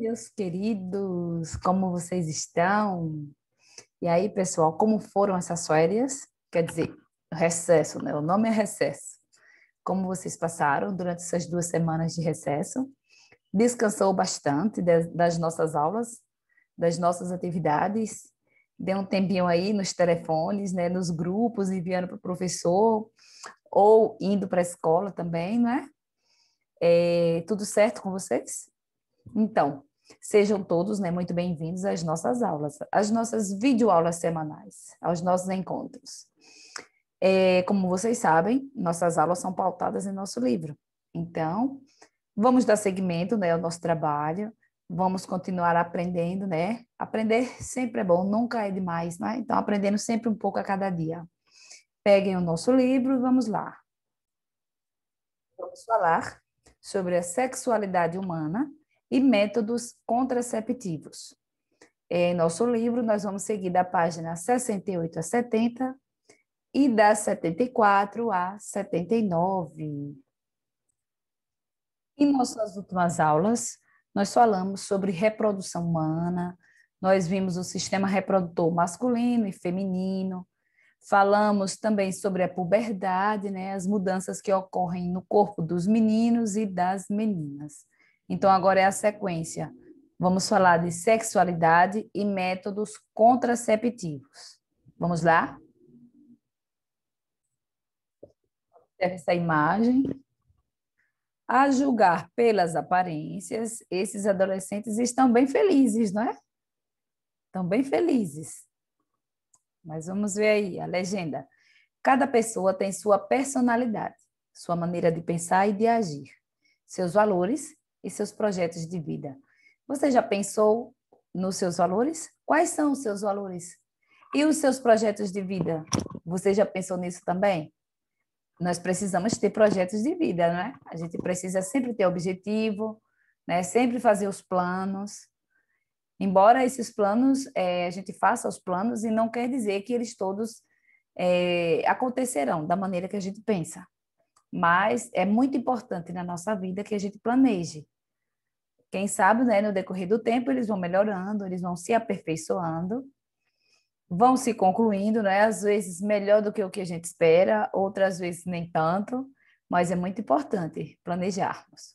meus queridos, como vocês estão? E aí, pessoal, como foram essas férias? Quer dizer, recesso, né? O nome é recesso. Como vocês passaram durante essas 2 semanas de recesso? Descansou bastante das nossas aulas, das nossas atividades? Deu um tempinho aí nos telefones, né? Nos grupos, enviando para o professor, ou indo para a escola também, não é? Tudo certo com vocês? Então, sejam todos, né, muito bem-vindos às nossas aulas, às nossas videoaulas semanais, aos nossos encontros. Como vocês sabem, nossas aulas são pautadas em nosso livro. Então, vamos dar seguimento, né, ao nosso trabalho, vamos continuar aprendendo, né? Aprender sempre é bom, nunca é demais, né? Então, aprendendo sempre um pouco a cada dia. Peguem o nosso livro e vamos lá. Vamos falar sobre a sexualidade humana e métodos contraceptivos. Em nosso livro, nós vamos seguir da página 68 a 70 e da 74 a 79. Em nossas últimas aulas, nós falamos sobre reprodução humana, nós vimos o sistema reprodutor masculino e feminino, falamos também sobre a puberdade, né, as mudanças que ocorrem no corpo dos meninos e das meninas. Então, agora é a sequência. Vamos falar de sexualidade e métodos contraceptivos. Vamos lá? Essa imagem. A julgar pelas aparências, esses adolescentes estão bem felizes, não é? Estão bem felizes. Mas vamos ver aí a legenda. Cada pessoa tem sua personalidade, sua maneira de pensar e de agir, seus valores e seus projetos de vida. Você já pensou nos seus valores? Quais são os seus valores? E os seus projetos de vida? Você já pensou nisso também? Nós precisamos ter projetos de vida, não é? A gente precisa sempre ter objetivo, né? Sempre fazer os planos. Embora esses planos, a gente faça os planos e não quer dizer que eles todos acontecerão da maneira que a gente pensa. Mas é muito importante na nossa vida que a gente planeje. Quem sabe, né, no decorrer do tempo, eles vão melhorando, eles vão se aperfeiçoando, vão se concluindo, né? Às vezes melhor do que o que a gente espera, outras vezes nem tanto, mas é muito importante planejarmos.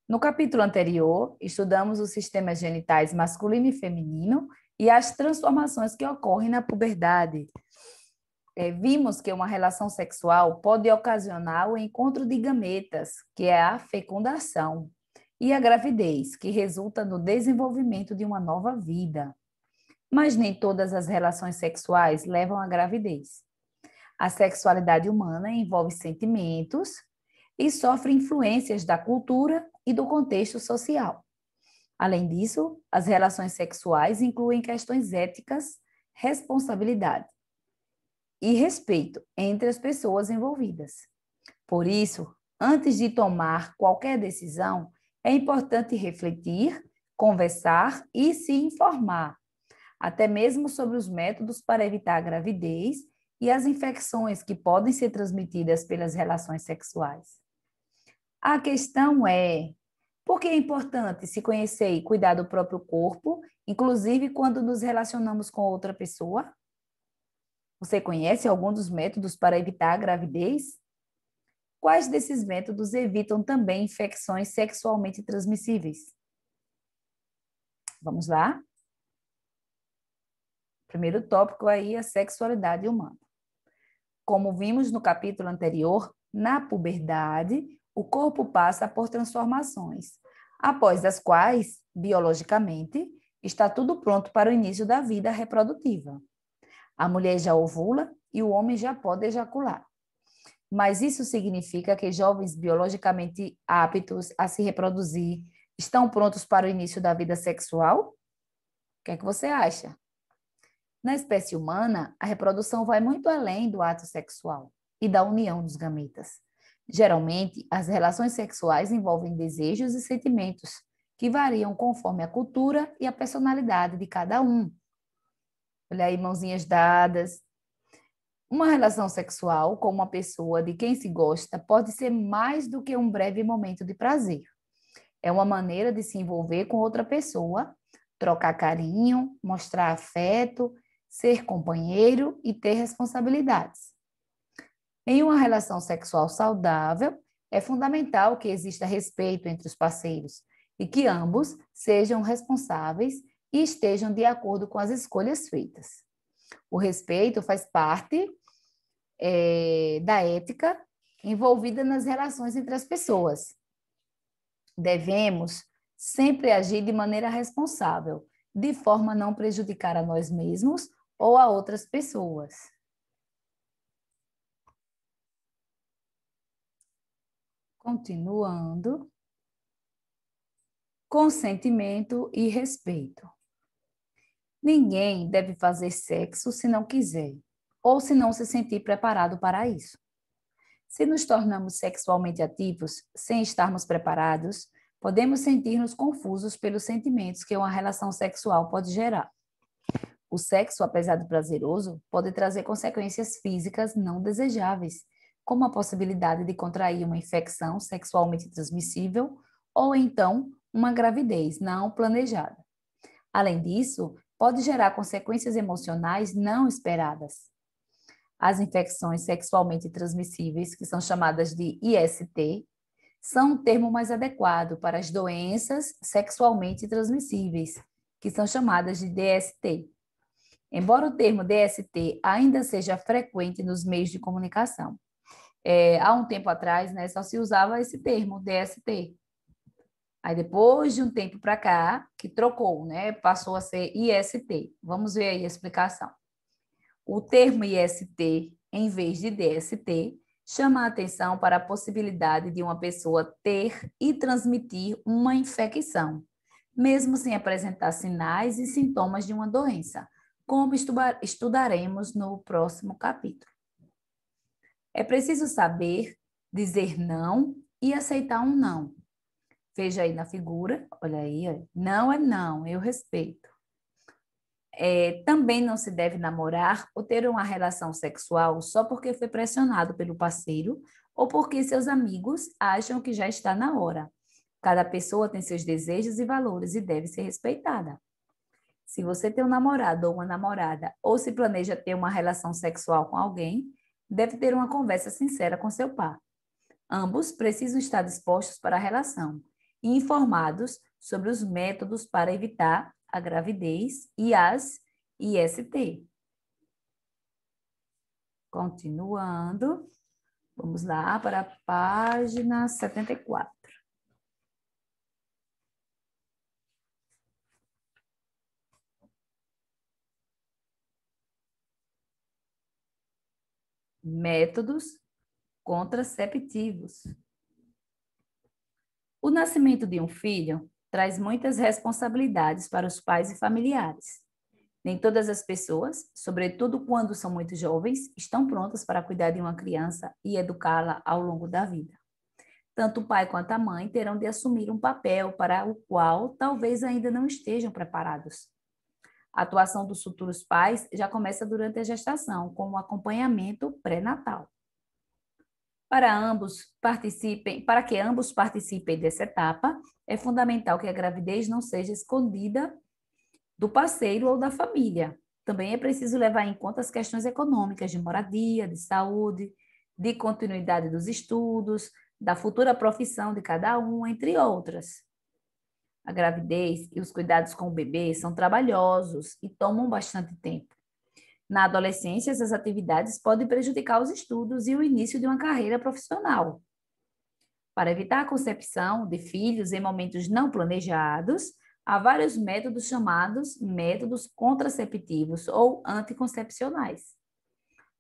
No capítulo anterior, estudamos os sistemas genitais masculino e feminino e as transformações que ocorrem na puberdade. Vimos que uma relação sexual pode ocasionar o encontro de gametas, que é a fecundação, e a gravidez, que resulta no desenvolvimento de uma nova vida. Mas nem todas as relações sexuais levam à gravidez. A sexualidade humana envolve sentimentos e sofre influências da cultura e do contexto social. Além disso, as relações sexuais incluem questões éticas, responsabilidade e respeito entre as pessoas envolvidas. Por isso, antes de tomar qualquer decisão, é importante refletir, conversar e se informar, até mesmo sobre os métodos para evitar a gravidez e as infecções que podem ser transmitidas pelas relações sexuais. A questão é, por que é importante se conhecer e cuidar do próprio corpo, inclusive quando nos relacionamos com outra pessoa? Você conhece algum dos métodos para evitar a gravidez? Quais desses métodos evitam também infecções sexualmente transmissíveis? Vamos lá? Primeiro tópico aí, a sexualidade humana. Como vimos no capítulo anterior, na puberdade, o corpo passa por transformações, após as quais, biologicamente, está tudo pronto para o início da vida reprodutiva. A mulher já ovula e o homem já pode ejacular. Mas isso significa que jovens biologicamente aptos a se reproduzir estão prontos para o início da vida sexual? O que é que você acha? Na espécie humana, a reprodução vai muito além do ato sexual e da união dos gametas. Geralmente, as relações sexuais envolvem desejos e sentimentos que variam conforme a cultura e a personalidade de cada um. Olha aí, mãozinhas dadas. Uma relação sexual com uma pessoa de quem se gosta pode ser mais do que um breve momento de prazer. É uma maneira de se envolver com outra pessoa, trocar carinho, mostrar afeto, ser companheiro e ter responsabilidades. Em uma relação sexual saudável, é fundamental que exista respeito entre os parceiros e que ambos sejam responsáveis e estejam de acordo com as escolhas feitas. O respeito faz parte da ética envolvida nas relações entre as pessoas. Devemos sempre agir de maneira responsável, de forma a não prejudicar a nós mesmos ou a outras pessoas. Continuando. Consentimento e respeito. Ninguém deve fazer sexo se não quiser, ou se não se sentir preparado para isso. Se nos tornamos sexualmente ativos sem estarmos preparados, podemos sentir-nos confusos pelos sentimentos que uma relação sexual pode gerar. O sexo, apesar de prazeroso, pode trazer consequências físicas não desejáveis, como a possibilidade de contrair uma infecção sexualmente transmissível ou então uma gravidez não planejada. Além disso, pode gerar consequências emocionais não esperadas. As infecções sexualmente transmissíveis, que são chamadas de IST, são um termo mais adequado para as doenças sexualmente transmissíveis, que são chamadas de DST. Embora o termo DST ainda seja frequente nos meios de comunicação. Há um tempo atrás, né, só se usava esse termo, DST. Aí, depois de um tempo para cá, que trocou, né, passou a ser IST. Vamos ver aí a explicação. O termo IST, em vez de DST, chama a atenção para a possibilidade de uma pessoa ter e transmitir uma infecção, mesmo sem apresentar sinais e sintomas de uma doença, como estudaremos no próximo capítulo. É preciso saber dizer não e aceitar um não. Veja aí na figura, olha aí, não é não, eu respeito. Também não se deve namorar ou ter uma relação sexual só porque foi pressionado pelo parceiro ou porque seus amigos acham que já está na hora. Cada pessoa tem seus desejos e valores e deve ser respeitada. Se você tem um namorado ou uma namorada ou se planeja ter uma relação sexual com alguém, deve ter uma conversa sincera com seu par. Ambos precisam estar dispostos para a relação e informados sobre os métodos para evitar a gravidez e as IST. Continuando, vamos lá para a página 74. Métodos contraceptivos. O nascimento de um filho traz muitas responsabilidades para os pais e familiares. Nem todas as pessoas, sobretudo quando são muito jovens, estão prontas para cuidar de uma criança e educá-la ao longo da vida. Tanto o pai quanto a mãe terão de assumir um papel para o qual talvez ainda não estejam preparados. A atuação dos futuros pais já começa durante a gestação, com o acompanhamento pré-natal. Para que ambos participem dessa etapa, é fundamental que a gravidez não seja escondida do parceiro ou da família. Também é preciso levar em conta as questões econômicas de moradia, de saúde, de continuidade dos estudos, da futura profissão de cada um, entre outras. A gravidez e os cuidados com o bebê são trabalhosos e tomam bastante tempo. Na adolescência, essas atividades podem prejudicar os estudos e o início de uma carreira profissional. Para evitar a concepção de filhos em momentos não planejados, há vários métodos chamados métodos contraceptivos ou anticoncepcionais.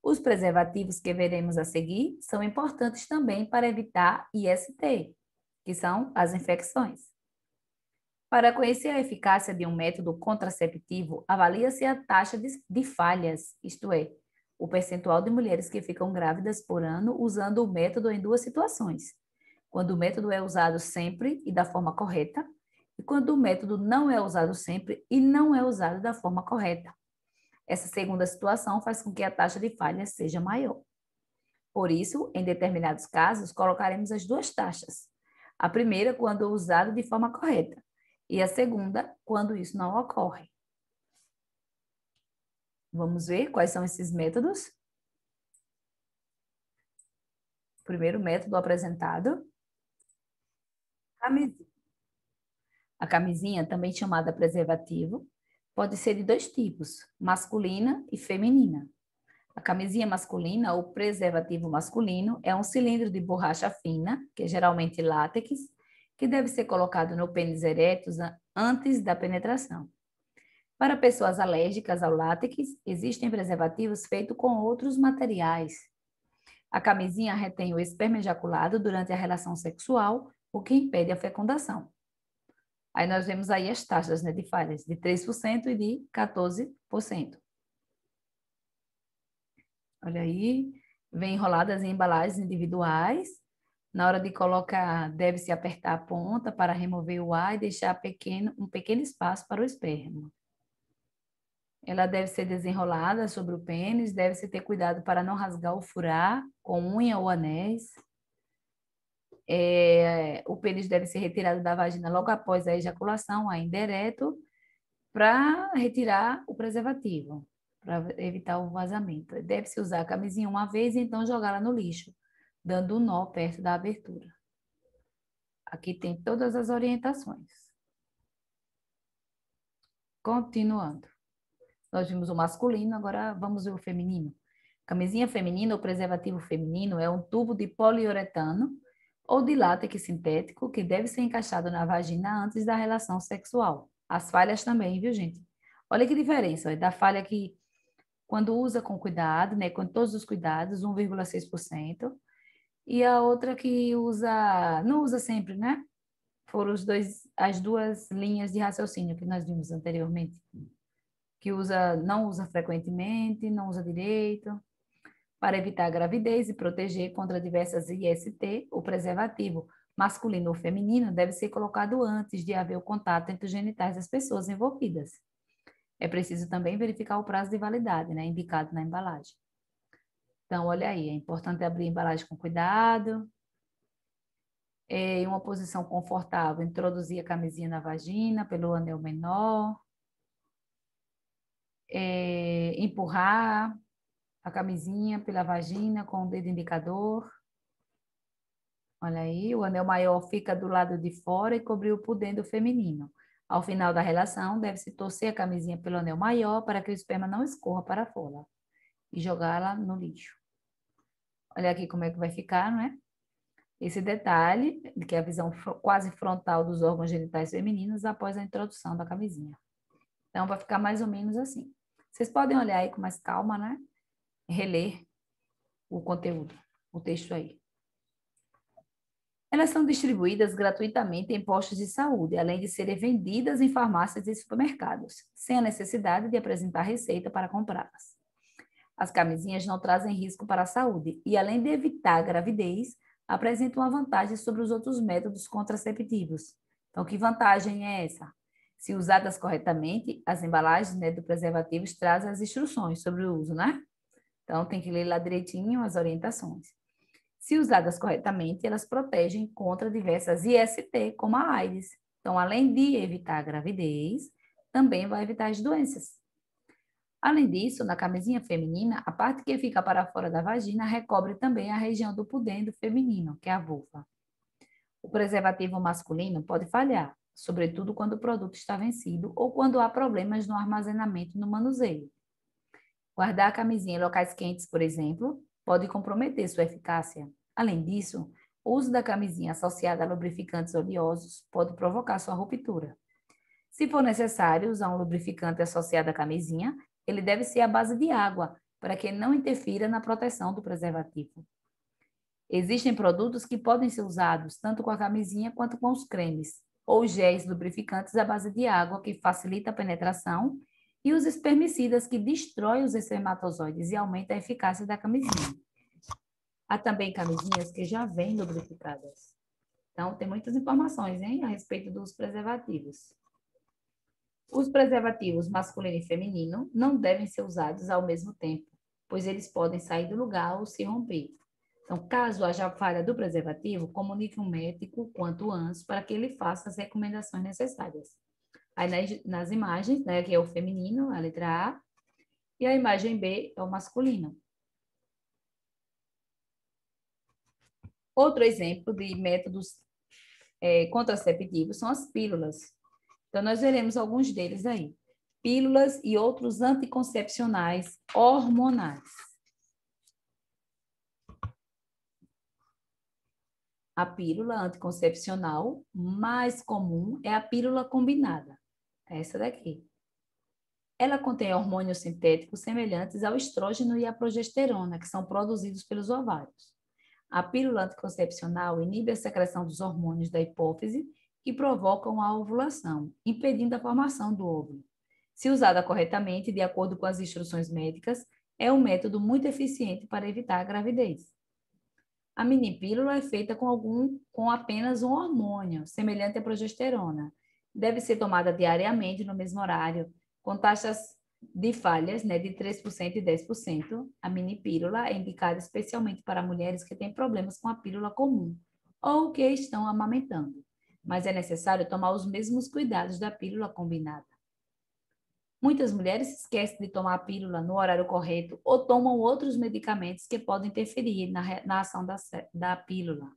Os preservativos que veremos a seguir são importantes também para evitar IST, que são as infecções. Para conhecer a eficácia de um método contraceptivo, avalia-se a taxa de falhas, isto é, o percentual de mulheres que ficam grávidas por ano usando o método em duas situações. Quando o método é usado sempre e da forma correta, e quando o método não é usado sempre e não é usado da forma correta. Essa segunda situação faz com que a taxa de falhas seja maior. Por isso, em determinados casos, colocaremos as duas taxas. A primeira, quando usado de forma correta. E a segunda, quando isso não ocorre. Vamos ver quais são esses métodos. O primeiro método apresentado. Camisinha. A camisinha, também chamada preservativo, pode ser de dois tipos, masculina e feminina. A camisinha masculina, ou preservativo masculino, é um cilindro de borracha fina, que é geralmente látex, que deve ser colocado no pênis ereto antes da penetração. Para pessoas alérgicas ao látex, existem preservativos feitos com outros materiais. A camisinha retém o esperma ejaculado durante a relação sexual, o que impede a fecundação. Aí nós vemos aí as taxas, né, de falhas, de 3% e de 14%. Olha aí, vem enroladas em embalagens individuais. Na hora de colocar, deve-se apertar a ponta para remover o ar e deixar um pequeno espaço para o esperma. Ela deve ser desenrolada sobre o pênis, deve-se ter cuidado para não rasgar ou furar com unha ou anéis. O pênis deve ser retirado da vagina logo após a ejaculação, ainda ereto, para retirar o preservativo, para evitar o vazamento. Deve-se usar a camisinha uma vez e então jogá-la no lixo, dando um nó perto da abertura. Aqui tem todas as orientações. Continuando. Nós vimos o masculino, agora vamos ver o feminino. Camisinha feminina ou preservativo feminino é um tubo de poliuretano ou de látex sintético que deve ser encaixado na vagina antes da relação sexual. As falhas também, viu, gente? Olha que diferença, da falha que quando usa com cuidado, né, com todos os cuidados, 1,6%, e a outra que usa, não usa sempre, né? Foram as duas linhas de raciocínio que nós vimos anteriormente, que não usa frequentemente, não usa direito. Para evitar a gravidez e proteger contra diversas IST, o preservativo masculino ou feminino deve ser colocado antes de haver o contato entre os genitais das pessoas envolvidas. É preciso também verificar o prazo de validade, né, indicado na embalagem. Então, olha aí, é importante abrir a embalagem com cuidado. Em uma posição confortável, introduzir a camisinha na vagina pelo anel menor. Empurrar a camisinha pela vagina com o dedo indicador. Olha aí, o anel maior fica do lado de fora e cobriu por dentro o feminino. Ao final da relação, deve-se torcer a camisinha pelo anel maior para que o esperma não escorra para fora e jogá-la no lixo. Olha aqui como é que vai ficar, não é? Esse detalhe, que é a visão quase frontal dos órgãos genitais femininos após a introdução da camisinha. Então, vai ficar mais ou menos assim. Vocês podem olhar aí com mais calma, né? Reler o conteúdo, o texto aí. Elas são distribuídas gratuitamente em postos de saúde, além de serem vendidas em farmácias e supermercados, sem a necessidade de apresentar receita para comprá-las. As camisinhas não trazem risco para a saúde e, além de evitar a gravidez, apresentam uma vantagem sobre os outros métodos contraceptivos. Então, que vantagem é essa? Se usadas corretamente, as embalagens, né, do preservativos trazem as instruções sobre o uso, né? Então, tem que ler lá direitinho as orientações. Se usadas corretamente, elas protegem contra diversas IST, como a AIDS. Então, além de evitar a gravidez, também vai evitar as doenças. Além disso, na camisinha feminina, a parte que fica para fora da vagina recobre também a região do pudendo feminino, que é a vulva. O preservativo masculino pode falhar, sobretudo quando o produto está vencido ou quando há problemas no armazenamento e no manuseio. Guardar a camisinha em locais quentes, por exemplo, pode comprometer sua eficácia. Além disso, o uso da camisinha associada a lubrificantes oleosos pode provocar sua ruptura. Se for necessário usar um lubrificante associado à camisinha, ele deve ser à base de água, para que não interfira na proteção do preservativo. Existem produtos que podem ser usados tanto com a camisinha quanto com os cremes, ou géis lubrificantes à base de água, que facilita a penetração, e os espermicidas, que destroem os espermatozoides e aumentam a eficácia da camisinha. Há também camisinhas que já vêm lubrificadas. Então, tem muitas informações, hein, a respeito dos preservativos. Os preservativos masculino e feminino não devem ser usados ao mesmo tempo, pois eles podem sair do lugar ou se romper. Então, caso haja falha do preservativo, comunique ao médico quanto antes para que ele faça as recomendações necessárias. Aí nas imagens, né, que é o feminino, a letra A, e a imagem B é o masculino. Outro exemplo de métodos contraceptivos são as pílulas. Então, nós veremos alguns deles aí. Pílulas e outros anticoncepcionais hormonais. A pílula anticoncepcional mais comum é a pílula combinada. Essa daqui. Ela contém hormônios sintéticos semelhantes ao estrógeno e à progesterona, que são produzidos pelos ovários. A pílula anticoncepcional inibe a secreção dos hormônios da hipófise que provocam a ovulação, impedindo a formação do óvulo. Se usada corretamente, de acordo com as instruções médicas, é um método muito eficiente para evitar a gravidez. A minipílula é feita com apenas um hormônio, semelhante à progesterona. Deve ser tomada diariamente no mesmo horário, com taxas de falhas, né, de 3% e 10%. A minipílula é indicada especialmente para mulheres que têm problemas com a pílula comum ou que estão amamentando, mas é necessário tomar os mesmos cuidados da pílula combinada. Muitas mulheres esquecem de tomar a pílula no horário correto ou tomam outros medicamentos que podem interferir na ação da pílula.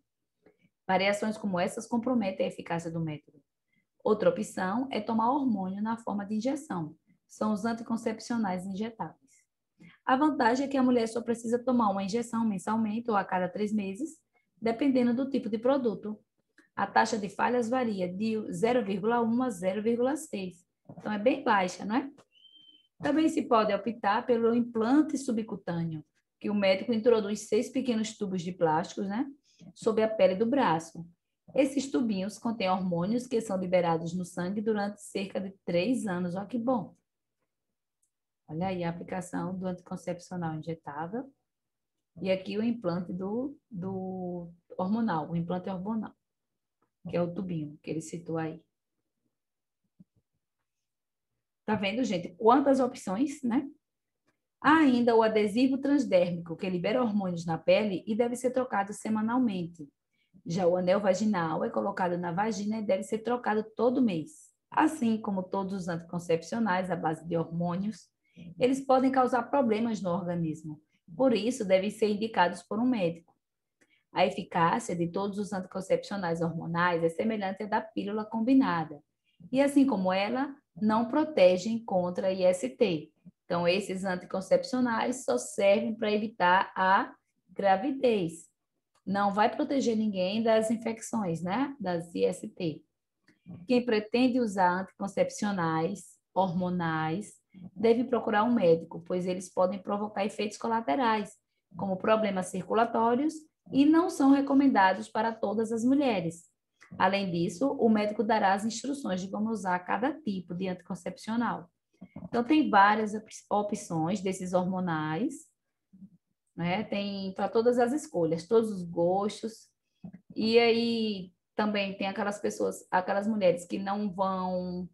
Variações como essas comprometem a eficácia do método. Outra opção é tomar hormônio na forma de injeção. São os anticoncepcionais injetáveis. A vantagem é que a mulher só precisa tomar uma injeção mensalmente ou a cada 3 meses, dependendo do tipo de produto. A taxa de falhas varia de 0,1 a 0,6. Então, é bem baixa, não é? Também se pode optar pelo implante subcutâneo, que o médico introduz 6 pequenos tubos de plásticos, né, sob a pele do braço. Esses tubinhos contêm hormônios que são liberados no sangue durante cerca de 3 anos. Olha que bom! Olha aí a aplicação do anticoncepcional injetável. E aqui o implante do hormonal, o implante hormonal, que é o tubinho que ele citou aí. Tá vendo, gente? Quantas opções, né? Há ainda o adesivo transdérmico, que libera hormônios na pele e deve ser trocado semanalmente. Já o anel vaginal é colocado na vagina e deve ser trocado todo mês. Assim como todos os anticoncepcionais à base de hormônios, eles podem causar problemas no organismo. Por isso, devem ser indicados por um médico. A eficácia de todos os anticoncepcionais hormonais é semelhante à da pílula combinada. E assim como ela, não protegem contra IST. Então, esses anticoncepcionais só servem para evitar a gravidez. Não vai proteger ninguém das infecções, né? Das IST. Quem pretende usar anticoncepcionais hormonais deve procurar um médico, pois eles podem provocar efeitos colaterais, como problemas circulatórios, e não são recomendados para todas as mulheres. Além disso, o médico dará as instruções de como usar cada tipo de anticoncepcional. Então, tem várias opções desses hormonais, né? Tem para todas as escolhas, todos os gostos. E aí também tem aquelas pessoas, aquelas mulheres que não vão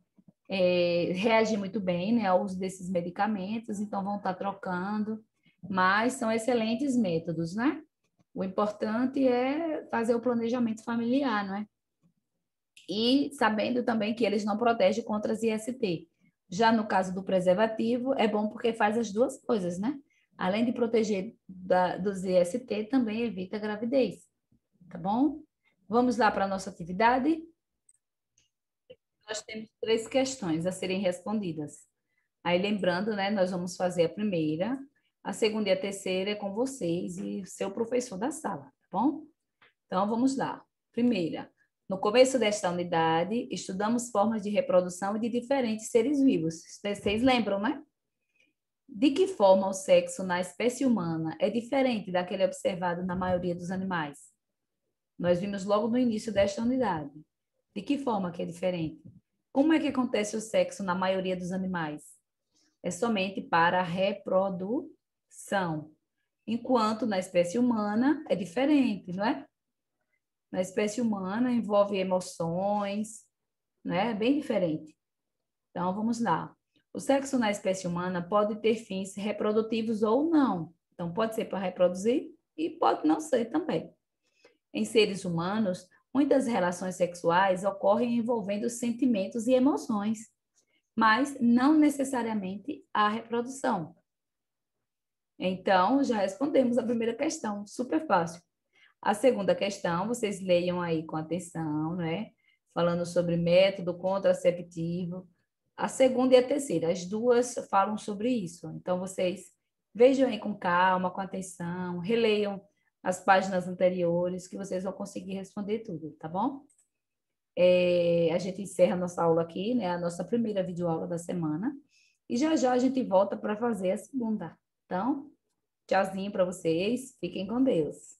reagir muito bem, né, ao uso desses medicamentos, então vão estar trocando, mas são excelentes métodos, né? O importante é fazer o planejamento familiar, não é? E sabendo também que eles não protegem contra as IST. Já no caso do preservativo, é bom porque faz as duas coisas, né? Além de proteger dos IST, também evita a gravidez, tá bom? Vamos lá para a nossa atividade? Nós temos 3 questões a serem respondidas. Aí, lembrando, né, nós vamos fazer a primeira, a segunda e a terceira é com vocês e seu professor da sala, tá bom? Então, vamos lá. Primeira, no começo desta unidade, estudamos formas de reprodução de diferentes seres vivos. Vocês lembram, né? De que forma o sexo na espécie humana é diferente daquele observado na maioria dos animais? Nós vimos logo no início desta unidade. De que forma que é diferente? Como é que acontece o sexo na maioria dos animais? É somente para a reprodução, enquanto na espécie humana é diferente, não é? Na espécie humana envolve emoções, não é? É bem diferente. Então, vamos lá. O sexo na espécie humana pode ter fins reprodutivos ou não. Então, pode ser para reproduzir e pode não ser também. Em seres humanos, muitas relações sexuais ocorrem envolvendo sentimentos e emoções, mas não necessariamente a reprodução. Então, já respondemos a primeira questão, super fácil. A segunda questão, vocês leiam aí com atenção, né? Falando sobre método contraceptivo. A segunda e a terceira, as duas falam sobre isso. Então, vocês vejam aí com calma, com atenção, releiam as páginas anteriores, que vocês vão conseguir responder tudo, tá bom? A gente encerra a nossa aula aqui, né? A nossa primeira videoaula da semana. E já já a gente volta para fazer a segunda. Então, tchauzinho para vocês. Fiquem com Deus.